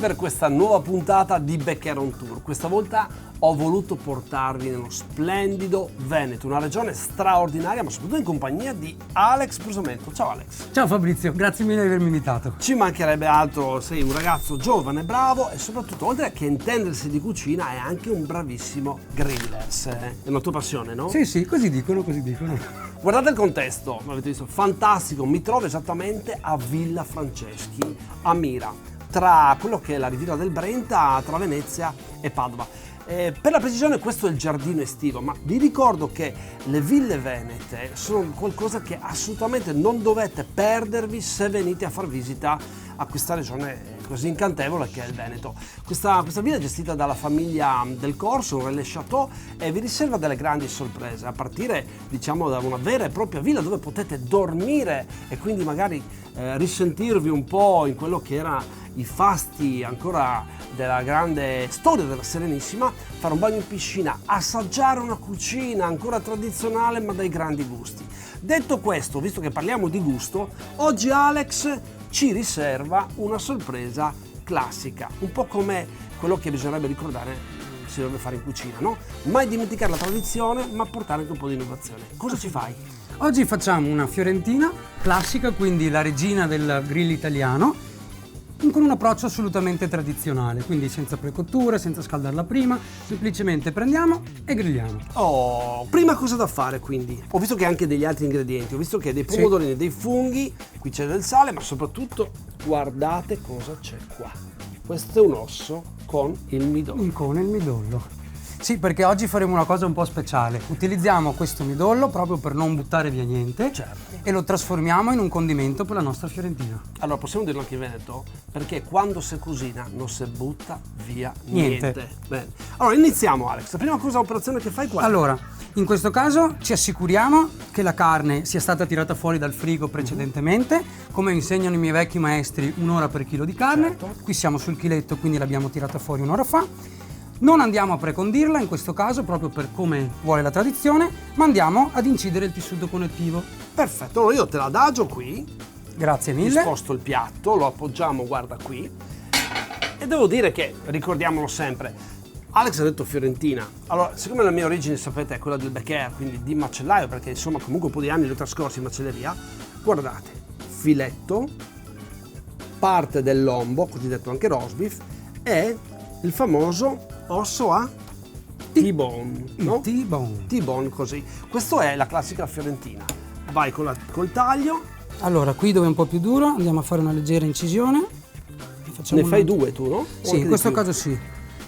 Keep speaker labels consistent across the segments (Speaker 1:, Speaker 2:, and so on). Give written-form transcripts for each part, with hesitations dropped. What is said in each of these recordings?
Speaker 1: per questa nuova puntata di Beccher on Tour. Questa volta ho voluto portarvi nello splendido Veneto, una regione straordinaria, ma soprattutto in compagnia di Alex Brusomento. Ciao Alex.
Speaker 2: Ciao Fabrizio, grazie mille di avermi invitato.
Speaker 1: Ci mancherebbe altro, sei un ragazzo giovane, bravo e soprattutto, oltre che intendersi di cucina, è anche un bravissimo griller. È una tua passione, no?
Speaker 2: Sì, così dicono.
Speaker 1: Guardate il contesto, avete visto, fantastico, mi trovo esattamente a Villa Franceschi, a Mira, tra quello che è la riviera del Brenta, tra Venezia e Padova. Per la precisione questo è il giardino estivo, ma vi ricordo che le ville venete sono qualcosa che assolutamente non dovete perdervi se venite a far visita a questa regione così incantevole che è il Veneto. Questa villa è gestita dalla famiglia Del Corso, un relais chateau, e vi riserva delle grandi sorprese, a partire diciamo da una vera e propria villa dove potete dormire e quindi magari risentirvi un po' in quello che era i fasti ancora della grande storia della Serenissima, fare un bagno in piscina, assaggiare una cucina ancora tradizionale ma dai grandi gusti. Detto questo, visto che parliamo di gusto, oggi Alex ci riserva una sorpresa classica, un po' come quello che bisognerebbe ricordare si deve fare in cucina, no? Mai dimenticare la tradizione, ma portare anche un po' di innovazione. Cosa ci fai?
Speaker 2: Oggi facciamo una fiorentina classica, quindi la regina del grill italiano, con un approccio assolutamente tradizionale, quindi senza precotture, senza scaldarla prima, semplicemente prendiamo e grilliamo.
Speaker 1: Oh, prima cosa da fare quindi? Ho visto che anche degli altri ingredienti, ho visto che dei pomodorini, dei funghi, qui c'è del sale, ma soprattutto guardate cosa c'è qua. Questo è un osso con il midollo.
Speaker 2: Con il midollo. Sì, perché oggi faremo una cosa un po' speciale. Utilizziamo questo midollo proprio per non buttare via niente,
Speaker 1: certo,
Speaker 2: e lo trasformiamo in un condimento per la nostra fiorentina.
Speaker 1: Allora, possiamo dirlo anche in Veneto? Perché quando si cucina non si butta via niente. Bene. Allora, iniziamo Alex. La prima operazione che fai qua?
Speaker 2: Allora, in questo caso ci assicuriamo che la carne sia stata tirata fuori dal frigo precedentemente, come insegnano i miei vecchi maestri, 1 ora per chilo di carne.
Speaker 1: Certo.
Speaker 2: Qui siamo sul chiletto, quindi l'abbiamo tirata fuori 1 ora fa. Non andiamo a precondirla in questo caso, proprio per come vuole la tradizione, ma andiamo ad incidere il tessuto connettivo.
Speaker 1: Perfetto, allora io te l'adagio qui.
Speaker 2: Grazie
Speaker 1: Mi
Speaker 2: mille.
Speaker 1: sposto il piatto, lo appoggiamo, guarda qui. E devo dire che, ricordiamolo sempre, Alex ha detto fiorentina. Allora, siccome la mia origine, sapete, è quella del Beccher, quindi di macellaio, perché insomma comunque un po' di anni li ho trascorsi in macelleria, guardate, filetto, parte del lombo, cosiddetto anche roast beef, e il famoso osso a T-bone, no?
Speaker 2: T-bone.
Speaker 1: T-bone, così. Questo è la classica fiorentina. Vai col taglio.
Speaker 2: Allora, qui dove è un po' più duro andiamo a fare una leggera incisione.
Speaker 1: Ne fai 2 tu, no?
Speaker 2: Sì, in questo caso sì.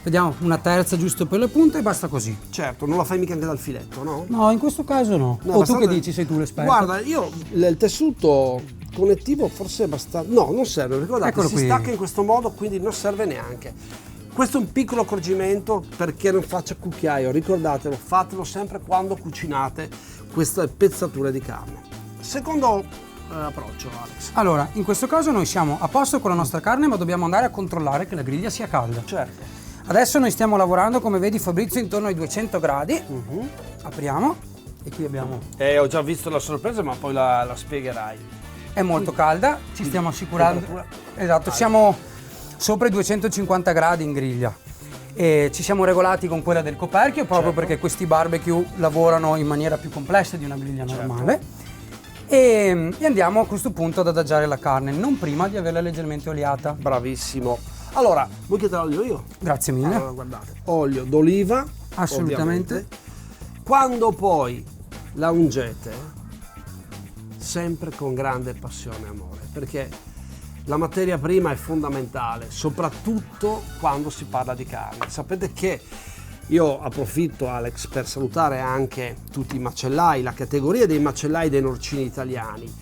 Speaker 2: Vediamo una terza giusto per le punte e basta così.
Speaker 1: Certo, non la fai mica anche dal filetto, no?
Speaker 2: No, in questo caso no.
Speaker 1: No,
Speaker 2: O tu
Speaker 1: abbastanza...
Speaker 2: che dici, sei tu l'esperto?
Speaker 1: Guarda, io il tessuto connettivo forse è abbastanza... No, non serve, ricordate,
Speaker 2: Eccolo
Speaker 1: si
Speaker 2: qui.
Speaker 1: stacca in questo modo, quindi non serve neanche. Questo è un piccolo accorgimento perché non faccia cucchiaio, ricordatelo, fatelo sempre quando cucinate queste pezzature di carne. Secondo approccio, Alex.
Speaker 2: Allora, in questo caso noi siamo a posto con la nostra carne, ma dobbiamo andare a controllare che la griglia sia calda.
Speaker 1: Certo.
Speaker 2: Adesso noi stiamo lavorando, come vedi Fabrizio, intorno ai 200 gradi. Apriamo e qui abbiamo...
Speaker 1: Ho già visto la sorpresa, ma poi la spiegherai.
Speaker 2: È molto calda, ci stiamo assicurando... Esatto, siamo sopra i 250 gradi in griglia. E ci siamo regolati con quella del coperchio proprio perché questi barbecue lavorano in maniera più complessa di una griglia normale. E andiamo a questo punto ad adagiare la carne, non prima di averla leggermente oliata.
Speaker 1: Bravissimo. Allora, vuoi che te l'olio io?
Speaker 2: Grazie mille.
Speaker 1: Allora, guardate, olio d'oliva.
Speaker 2: Assolutamente.
Speaker 1: Ovviamente. Quando poi la ungete, sempre con grande passione e amore, perché la materia prima è fondamentale, soprattutto quando si parla di carne. Sapete che io approfitto, Alex, per salutare anche tutti i macellai, la categoria dei macellai dei norcini italiani,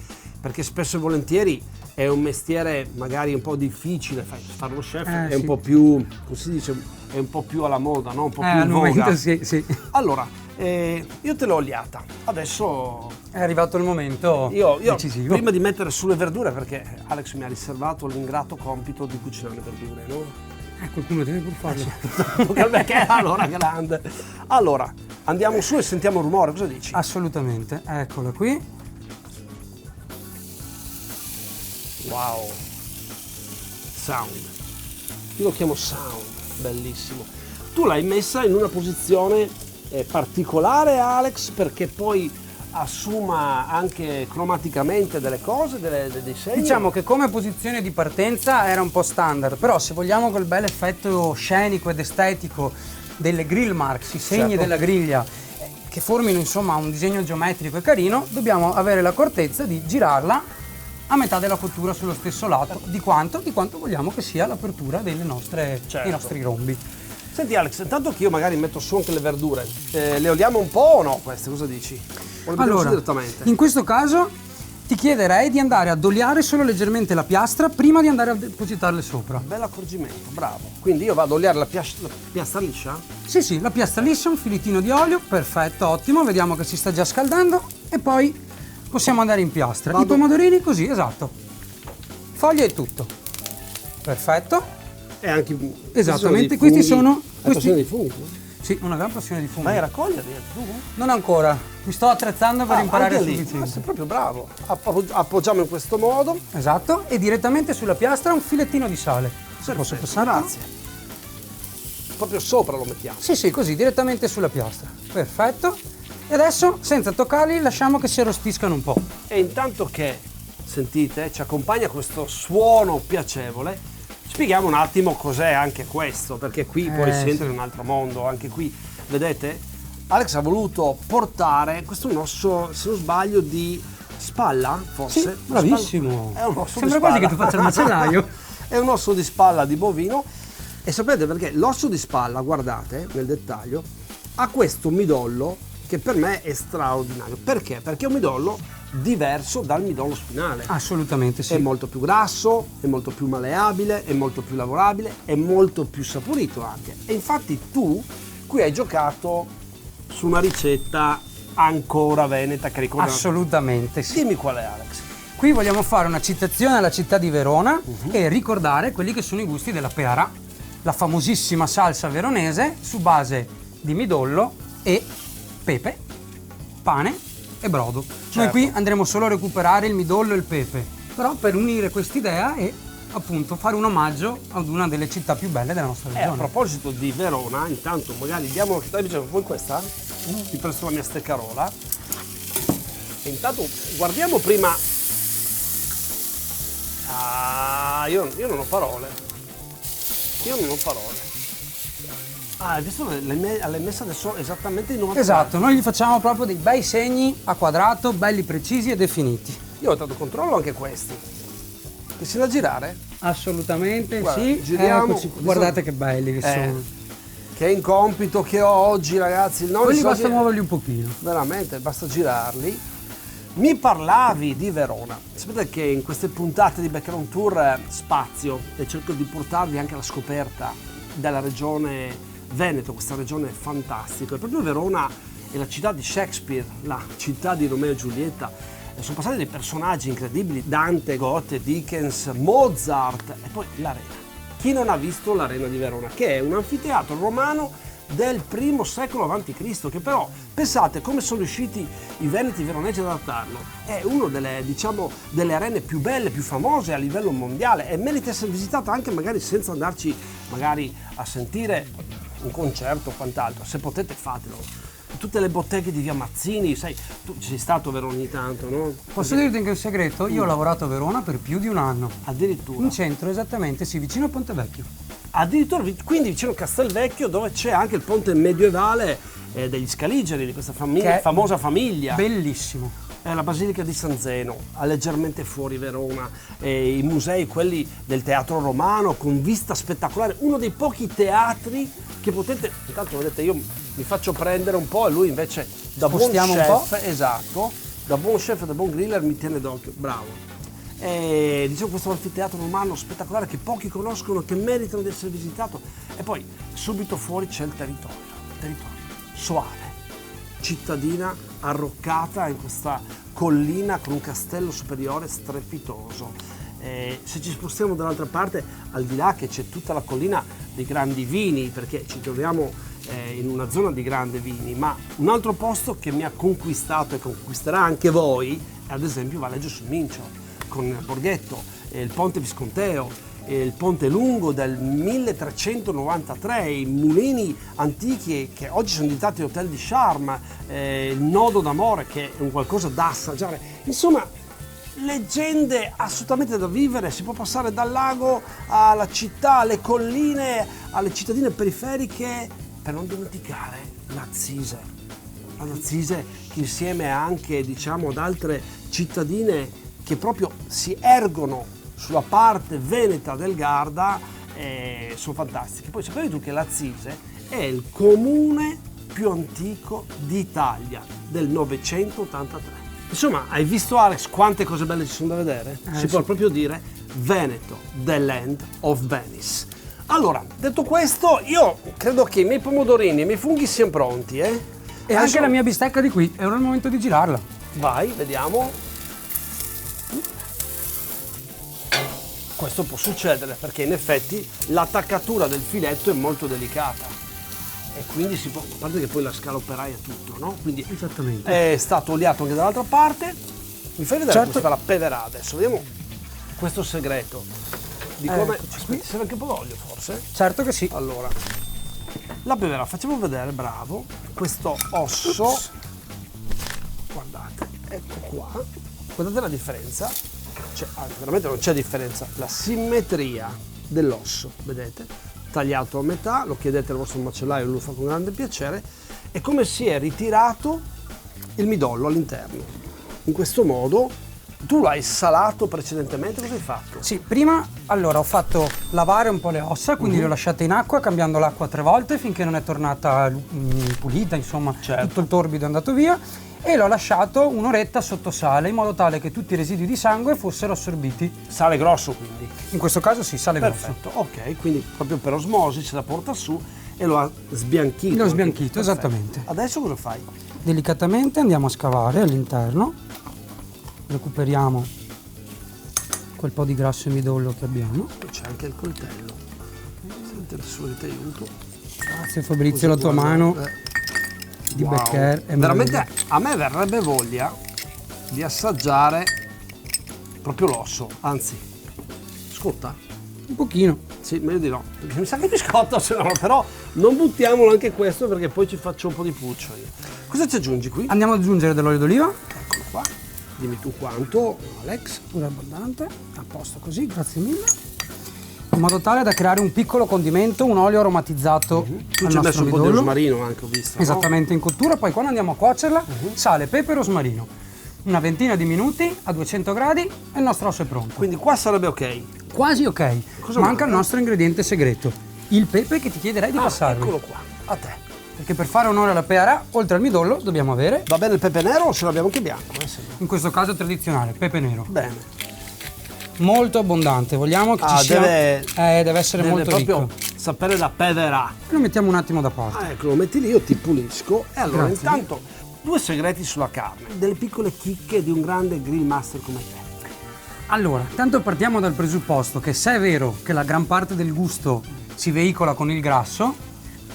Speaker 1: perché spesso e volentieri è un mestiere magari un po' difficile, fare lo chef è un po' più, come si dice, è un po' più alla moda, no? Un po' più in voga.
Speaker 2: Sì.
Speaker 1: Allora, io te l'ho oliata, adesso
Speaker 2: è arrivato il momento
Speaker 1: io
Speaker 2: decisivo.
Speaker 1: Prima di mettere sulle verdure, perché Alex mi ha riservato l'ingrato compito di cucinare le verdure, no?
Speaker 2: Qualcuno deve pur farlo.
Speaker 1: Perché allora grande. Allora, andiamo su e sentiamo il rumore, cosa dici?
Speaker 2: Assolutamente, eccola qui.
Speaker 1: Wow. Sound. io lo chiamo sound, bellissimo. Tu l'hai messa in una posizione particolare, Alex, perché poi assuma anche cromaticamente delle cose, dei segni?
Speaker 2: Diciamo che come posizione di partenza era un po' standard, però se vogliamo quel bel effetto scenico ed estetico delle grill marks, i segni
Speaker 1: Certo.
Speaker 2: della griglia, che formino insomma un disegno geometrico e carino, dobbiamo avere l'accortezza di girarla a metà della cottura sullo stesso lato, di quanto vogliamo che sia l'apertura delle nostre,
Speaker 1: Certo.
Speaker 2: dei nostri rombi.
Speaker 1: Senti Alex, intanto che io magari metto su anche le verdure, le oliamo un po' o no queste? Cosa dici? O le mettiamo su
Speaker 2: Allora,
Speaker 1: direttamente?
Speaker 2: in questo caso ti chiederei di andare ad oliare solo leggermente la piastra prima di andare a depositarle sopra.
Speaker 1: Bello accorgimento, bravo. Quindi io vado a oliare la piastra liscia?
Speaker 2: Sì, sì, la piastra liscia, un filettino di olio, perfetto, ottimo, vediamo che si sta già scaldando e poi possiamo andare in piastra.
Speaker 1: Vado.
Speaker 2: I pomodorini così, esatto. Foglie e tutto. Perfetto.
Speaker 1: E anche
Speaker 2: Esattamente, questi sono...
Speaker 1: Hai passione dei funghi? tu?
Speaker 2: Sì, una gran passione di funghi.
Speaker 1: Vai a raccoglierli tu?
Speaker 2: Non ancora, mi sto attrezzando per imparare
Speaker 1: anche lì.
Speaker 2: sufficiente.
Speaker 1: Sei proprio bravo. Appoggiamo in questo modo.
Speaker 2: Esatto, e direttamente sulla piastra un filettino di sale. Se posso
Speaker 1: Perfetto,
Speaker 2: passare?
Speaker 1: grazie. Proprio sopra lo mettiamo.
Speaker 2: Sì, sì, così, direttamente sulla piastra. Perfetto. E adesso, senza toccarli, lasciamo che si arrostiscano un po'.
Speaker 1: E intanto che, sentite, ci accompagna questo suono piacevole, spieghiamo un attimo cos'è anche questo, perché qui poi si entra in un altro mondo. Anche qui, vedete, Alex ha voluto portare questo è un osso, se non sbaglio, di spalla, forse?
Speaker 2: Sì, bravissimo.
Speaker 1: È un osso
Speaker 2: Sembra
Speaker 1: di
Speaker 2: quasi
Speaker 1: spalla.
Speaker 2: che tu faccia il macellaio.
Speaker 1: È un osso di spalla di bovino e sapete perché? L'osso di spalla, guardate nel dettaglio, ha questo midollo che per me è straordinario. Perché? Perché è un midollo diverso dal midollo spinale.
Speaker 2: Assolutamente sì.
Speaker 1: È molto più grasso, è molto più malleabile, è molto più lavorabile, è molto più saporito anche. E infatti tu qui hai giocato su una ricetta ancora veneta che ricorda.
Speaker 2: Assolutamente sì.
Speaker 1: Dimmi qual è, Alex.
Speaker 2: Qui vogliamo fare una citazione alla città di Verona e ricordare quelli che sono i gusti della Peara, la famosissima salsa veronese su base di midollo e pepe, pane e brodo. Noi qui andremo solo a recuperare il midollo e il pepe, però per unire quest'idea e appunto fare un omaggio ad una delle città più belle della nostra
Speaker 1: A
Speaker 2: regione.
Speaker 1: proposito di Verona, intanto magari diamo un'occhiata, diciamo, vuoi questa? Ti presto la mia steccarola. E intanto guardiamo prima. Ah, io non ho parole. Io non ho parole. Ah, hai visto? L'hai messa adesso esattamente in 90
Speaker 2: Esatto, noi gli facciamo proprio dei bei segni a quadrato, belli precisi e definiti.
Speaker 1: Io ho dato controllo anche questi. Ti si da girare?
Speaker 2: Assolutamente
Speaker 1: Guarda,
Speaker 2: sì.
Speaker 1: giriamo.
Speaker 2: Eccoci, guardate che belli che sono.
Speaker 1: Che è in compito che ho oggi, ragazzi. Non
Speaker 2: Quelli
Speaker 1: so
Speaker 2: basta
Speaker 1: che-
Speaker 2: muoverli un pochino.
Speaker 1: Veramente, basta girarli. Mi parlavi di Verona. Sapete che in queste puntate di Background Tour spazio e cerco di portarvi anche alla scoperta della regione Veneto, questa regione fantastica. E proprio Verona è la città di Shakespeare, la città di Romeo e Giulietta. E sono passati dei personaggi incredibili, Dante, Goethe, Dickens, Mozart e poi l'Arena. Chi non ha visto l'Arena di Verona? Che è un anfiteatro romano del I secolo a.C., che però pensate come sono riusciti i veneti veronesi ad adattarlo. È una delle arene più belle, più famose a livello mondiale e merita essere visitata anche magari senza andarci magari a sentire un concerto o quant'altro. Se potete fatelo. Tutte le botteghe di via Mazzini, sai, tu ci sei stato a Verona ogni tanto, no?
Speaker 2: Posso dirti anche un segreto? Io ho lavorato a Verona per più di un anno.
Speaker 1: Addirittura.
Speaker 2: In centro, esattamente, sì, vicino a Ponte Vecchio.
Speaker 1: Addirittura quindi vicino a Castelvecchio dove c'è anche il ponte medievale degli Scaligeri, di questa
Speaker 2: Che è
Speaker 1: famosa famiglia.
Speaker 2: Bellissimo.
Speaker 1: È la Basilica di San Zeno, a leggermente fuori Verona, i musei, quelli del teatro romano con vista spettacolare, uno dei pochi teatri che potete, intanto vedete io mi faccio prendere un po' e lui invece da buon
Speaker 2: Spostiamo un po'.
Speaker 1: chef, esatto, da buon chef e da buon griller mi tiene d'occhio, bravo. E diciamo questo anfiteatro romano spettacolare che pochi conoscono, che meritano di essere visitato e poi subito fuori c'è il territorio Soave, cittadina arroccata in questa collina con un castello superiore strepitoso. Se ci spostiamo dall'altra parte, al di là che c'è tutta la collina dei grandi vini, perché ci troviamo in una zona di grandi vini, ma un altro posto che mi ha conquistato e conquisterà anche voi è ad esempio Valeggio sul Mincio, con Borghetto, il Ponte Visconteo, il ponte lungo del 1393, i mulini antichi che oggi sono diventati hotel di charme, il nodo d'amore che è un qualcosa da assaggiare. Insomma, leggende assolutamente da vivere. Si può passare dal lago alla città, alle colline, alle cittadine periferiche, per non dimenticare l'Azzise. L'Azzise che insieme anche, diciamo, ad altre cittadine che proprio si ergono sulla parte veneta del Garda, sono fantastiche. Poi sapevi tu che l'Azzise è il comune più antico d'Italia, del 983. Insomma, hai visto, Alex, quante cose belle ci sono da vedere? Si può proprio dire Veneto, the land of Venice. Allora, detto questo, io credo che i miei pomodorini e i miei funghi siano pronti, E
Speaker 2: anche
Speaker 1: adesso
Speaker 2: la mia bistecca di qui, è ora il momento di girarla.
Speaker 1: vai, vediamo. Questo può succedere perché in effetti l'attaccatura del filetto è molto delicata e quindi si può, a parte che poi la scaloperai e tutto, no? Quindi
Speaker 2: Esattamente.
Speaker 1: è stato oliato anche dall'altra parte. Mi fai vedere come si fa la peverà adesso? Vediamo questo segreto di come. Aspetta, serve anche un po' d'olio forse?
Speaker 2: Certo che sì.
Speaker 1: Allora, la peverà, facciamo vedere, bravo, questo osso. Guardate, ecco qua. Guardate la differenza. Veramente non c'è differenza. La simmetria dell'osso, vedete? Tagliato a metà, lo chiedete al vostro macellaio, lui lo fa con grande piacere, e come si è ritirato il midollo all'interno. In questo modo, tu l'hai salato precedentemente, cosa hai fatto?
Speaker 2: Sì, prima allora ho fatto lavare un po' le ossa, quindi le ho lasciate in acqua, cambiando l'acqua 3 volte finché non è tornata pulita, insomma, tutto il torbido è andato via, e l'ho lasciato un'oretta sotto sale in modo tale che tutti i residui di sangue fossero assorbiti.
Speaker 1: Sale grosso quindi?
Speaker 2: In questo caso sì, sale grosso.
Speaker 1: Perfetto, ok, quindi proprio per osmosi se la porta su e lo ha sbianchito.
Speaker 2: L'ho sbianchito,
Speaker 1: Perfetto.
Speaker 2: esattamente.
Speaker 1: Adesso cosa fai?
Speaker 2: Delicatamente andiamo a scavare all'interno, recuperiamo quel po' di grasso e midollo che abbiamo.
Speaker 1: C'è anche il coltello. Senti adesso che ti aiuto.
Speaker 2: Grazie Fabrizio, la tua mano di Beccher è
Speaker 1: veramente a me verrebbe voglia di assaggiare proprio l'osso, anzi, scotta?
Speaker 2: un pochino.
Speaker 1: Sì, meglio di no, perché mi sa che mi scotta se no, però non buttiamolo anche questo perché poi ci faccio un po' di puccio io. Cosa ci aggiungi qui?
Speaker 2: Andiamo ad aggiungere dell'olio d'oliva,
Speaker 1: Eccolo qua, dimmi tu quanto, Alex.
Speaker 2: pure abbondante, a posto così, grazie mille, in modo tale da creare un piccolo condimento, un olio aromatizzato
Speaker 1: Tu
Speaker 2: al
Speaker 1: ci hai
Speaker 2: nostro
Speaker 1: messo un po' di
Speaker 2: midollo.
Speaker 1: rosmarino anche, ho visto. no?
Speaker 2: Esattamente, in cottura, poi quando andiamo a cuocerla, sale, pepe e rosmarino. Una ventina di minuti a 200 gradi e il nostro osso è pronto.
Speaker 1: Quindi qua sarebbe ok.
Speaker 2: Quasi ok.
Speaker 1: Cosa
Speaker 2: Manca
Speaker 1: manca?
Speaker 2: il nostro ingrediente segreto, il pepe che ti chiederei di passarvi.
Speaker 1: Eccolo qua, a te.
Speaker 2: Perché per fare onore alla peara, oltre al midollo, dobbiamo avere,
Speaker 1: Va bene il pepe nero o ce l'abbiamo anche bianco? Se no.
Speaker 2: in questo caso tradizionale, pepe nero.
Speaker 1: Bene.
Speaker 2: Molto abbondante, vogliamo che ci sia... deve essere
Speaker 1: deve
Speaker 2: molto
Speaker 1: proprio
Speaker 2: ricco.
Speaker 1: sapere da peverà.
Speaker 2: Lo mettiamo un attimo da parte.
Speaker 1: Ecco, lo metti lì, io ti pulisco. E allora
Speaker 2: Grazie.
Speaker 1: intanto, 2 segreti sulla carne, delle piccole chicche di un grande grill master come te.
Speaker 2: Allora, tanto partiamo dal presupposto che se è vero che la gran parte del gusto si veicola con il grasso,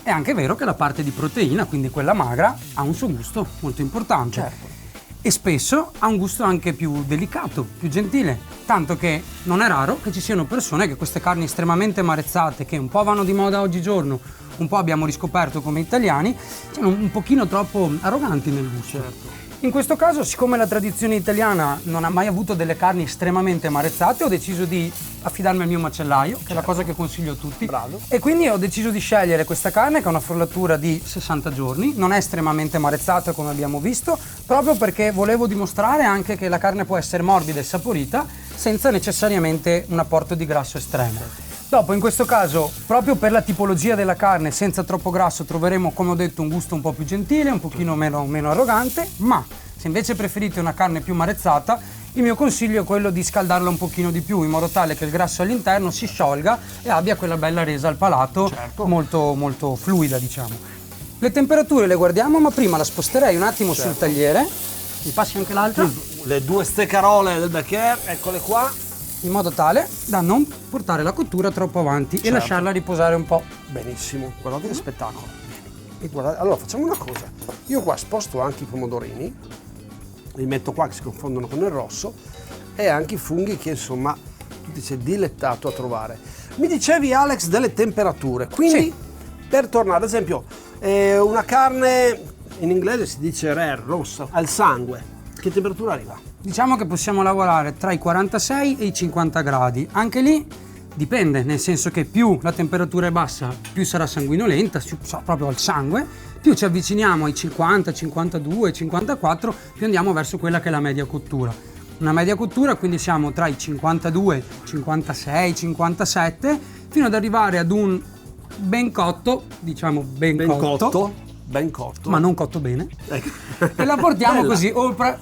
Speaker 2: è anche vero che la parte di proteina, quindi quella magra, ha un suo gusto molto importante.
Speaker 1: Certo.
Speaker 2: E spesso ha un gusto anche più delicato, più gentile, tanto che non è raro che ci siano persone che queste carni estremamente marezzate, che un po' vanno di moda oggigiorno, un po' abbiamo riscoperto come italiani, siano un pochino troppo arroganti nel gusto.
Speaker 1: Certo.
Speaker 2: In questo caso, siccome la tradizione italiana non ha mai avuto delle carni estremamente marezzate, ho deciso di affidarmi al mio macellaio, che è la cosa che consiglio a tutti.
Speaker 1: Bravo.
Speaker 2: E quindi ho deciso di scegliere questa carne che ha una frullatura di 60 giorni, non è estremamente marezzata come abbiamo visto, proprio perché volevo dimostrare anche che la carne può essere morbida e saporita senza necessariamente un apporto di grasso estremo. Dopo, in questo caso, proprio per la tipologia della carne, senza troppo grasso, troveremo, come ho detto, un gusto un po' più gentile, un pochino meno arrogante, ma se invece preferite una carne più marezzata, il mio consiglio è quello di scaldarla un pochino di più, in modo tale che il grasso all'interno si sciolga e abbia quella bella resa al palato,
Speaker 1: Certo.
Speaker 2: molto, molto fluida, diciamo. Le temperature le guardiamo, ma prima la sposterei un attimo sul tagliere. Mi passi anche l'altra?
Speaker 1: Le 2 steccarole del Beccher, eccole qua.
Speaker 2: In modo tale da non portare la cottura troppo avanti e lasciarla riposare un po'.
Speaker 1: Benissimo, guardate che spettacolo. E guardate, allora facciamo una cosa. Io qua sposto anche i pomodorini, li metto qua che si confondono con il rosso, e anche i funghi che insomma tu ti sei dilettato a trovare. Mi dicevi, Alex, delle temperature, quindi
Speaker 2: Sì.
Speaker 1: per tornare, ad esempio, una carne, in inglese si dice rare, rossa, al sangue, che temperatura arriva?
Speaker 2: Diciamo che possiamo lavorare tra i 46 e i 50 gradi. Anche lì dipende, nel senso che più la temperatura è bassa, più sarà sanguinolenta, proprio al sangue, più ci avviciniamo ai 50, 52, 54, più andiamo verso quella che è la media cottura. Una media cottura, quindi siamo tra i 52, 56, 57, fino ad arrivare ad un ben cotto, diciamo ben cotto, ma non cotto bene, e la portiamo
Speaker 1: Bella.
Speaker 2: così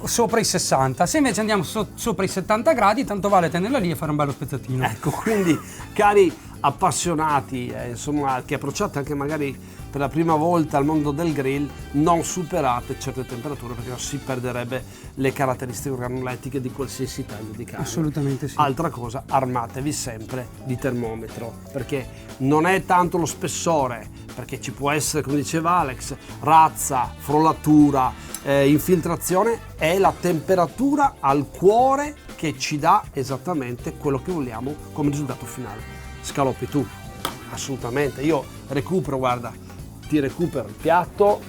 Speaker 2: sopra i 60. Se invece andiamo sopra i 70 gradi, tanto vale tenerla lì e fare un bello spezzatino.
Speaker 1: Ecco, quindi cari appassionati, insomma, che approcciate anche magari per la prima volta al mondo del grill, non superate certe temperature perché si perderebbe le caratteristiche organolettiche di qualsiasi taglio di carne.
Speaker 2: Assolutamente sì.
Speaker 1: Altra cosa, armatevi sempre di termometro, perché non è tanto lo spessore, perché ci può essere, come diceva Alex, razza, frollatura, infiltrazione, è la temperatura al cuore che ci dà esattamente quello che vogliamo come risultato finale. Scaloppi tu, assolutamente. Io recupero, guarda, ti recupero il piatto,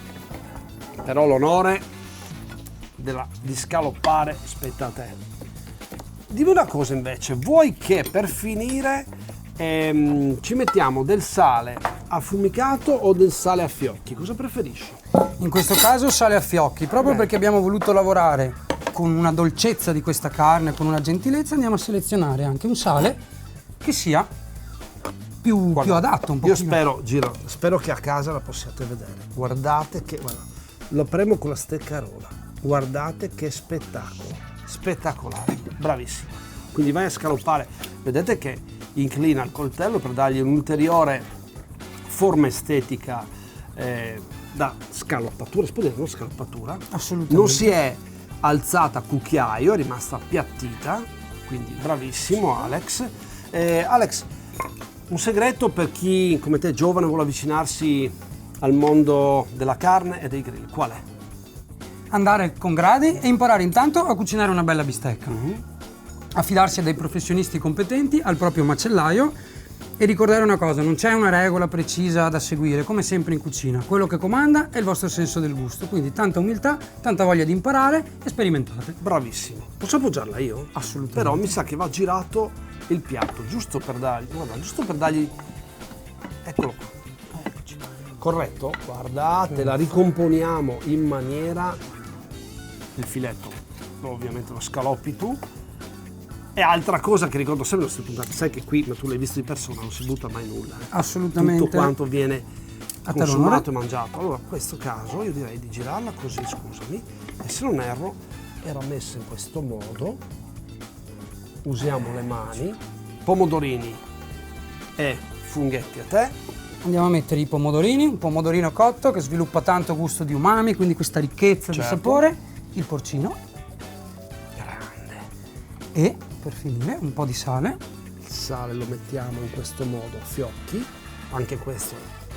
Speaker 1: però l'onore di scaloppare spetta a te. Dimmi una cosa invece, vuoi che per finire ci mettiamo del sale affumicato o del sale a fiocchi? Cosa preferisci?
Speaker 2: In questo caso sale a fiocchi, proprio perché abbiamo voluto lavorare con una dolcezza di questa carne, con una gentilezza, andiamo a selezionare anche un sale che sia più adatto un po'.
Speaker 1: Io spero che a casa la possiate vedere. Guardate che, guarda, lo premo con la steccarola. Guardate che spettacolo, spettacolare, bravissimo. Quindi vai a scaloppare, vedete che inclina il coltello per dargli un'ulteriore forma estetica da scaloppatura, non scaloppatura.
Speaker 2: Assolutamente.
Speaker 1: Non si è alzata a cucchiaio, è rimasta appiattita, quindi bravissimo Alex. Alex, un segreto per chi come te giovane vuole avvicinarsi al mondo della carne e dei grill, qual è?
Speaker 2: Andare con gradi e imparare intanto a cucinare una bella bistecca. Affidarsi a dei professionisti competenti, al proprio macellaio, e ricordare una cosa, non c'è una regola precisa da seguire, come sempre in cucina. Quello che comanda è il vostro senso del gusto, quindi tanta umiltà, tanta voglia di imparare e sperimentate.
Speaker 1: Bravissimo. Posso appoggiarla io?
Speaker 2: Assolutamente.
Speaker 1: Però mi sa che va girato il piatto, giusto per dargli, eccolo qua. Eccoci. Corretto? Guardate, la ricomponiamo in maniera, il filetto, ovviamente lo scaloppi tu. E altra cosa che ricordo sempre, sai che qui, ma tu l'hai visto di persona, non si butta mai nulla.
Speaker 2: Assolutamente.
Speaker 1: Tutto quanto viene
Speaker 2: A te
Speaker 1: consumato e
Speaker 2: l'onore.
Speaker 1: mangiato. Allora, in questo caso io direi di girarla così, scusami, e se non erro era messa in questo modo. Usiamo le mani, pomodorini e funghetti a te.
Speaker 2: Andiamo a mettere i pomodorini, un pomodorino cotto che sviluppa tanto gusto di umami, quindi questa ricchezza di
Speaker 1: Certo.
Speaker 2: sapore, il porcino
Speaker 1: Grande.
Speaker 2: e, per finire, un po' di sale.
Speaker 1: Il sale lo mettiamo in questo modo, fiocchi, anche questo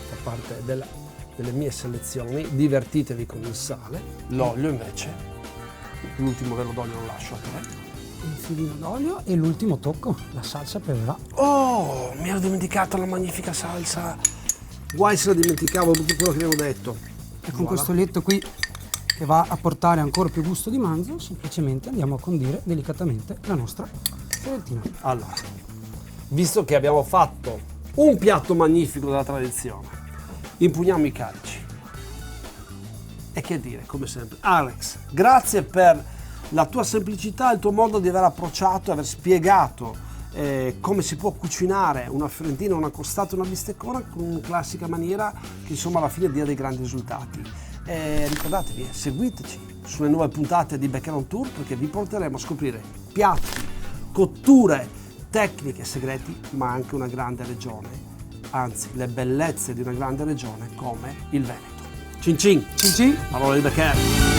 Speaker 1: fa parte delle mie selezioni, divertitevi con il sale. L'olio invece, l'ultimo velo d'olio lo lascio a te.
Speaker 2: Un filino d'olio e l'ultimo tocco, la salsa peverà.
Speaker 1: Oh, mi ero dimenticato la magnifica salsa. Guai se la dimenticavo, tutto quello che avevo detto.
Speaker 2: E con questo lietto qui che va a portare ancora più gusto di manzo, semplicemente andiamo a condire delicatamente la nostra fiorentina.
Speaker 1: Allora, visto che abbiamo fatto un piatto magnifico della tradizione, impugniamo i calici. E che dire, come sempre. Alex, grazie per la tua semplicità, il tuo modo di aver approcciato, aver spiegato come si può cucinare una fiorentina, una costata, una bisteccona con una classica maniera che insomma alla fine dia dei grandi risultati. Ricordatevi, seguiteci sulle nuove puntate di Beccher on Tour perché vi porteremo a scoprire piatti, cotture, tecniche, segreti, ma anche una grande regione, anzi le bellezze di una grande regione come il Veneto. Cin cin!
Speaker 2: Cin cin!
Speaker 1: Parole di Beccher!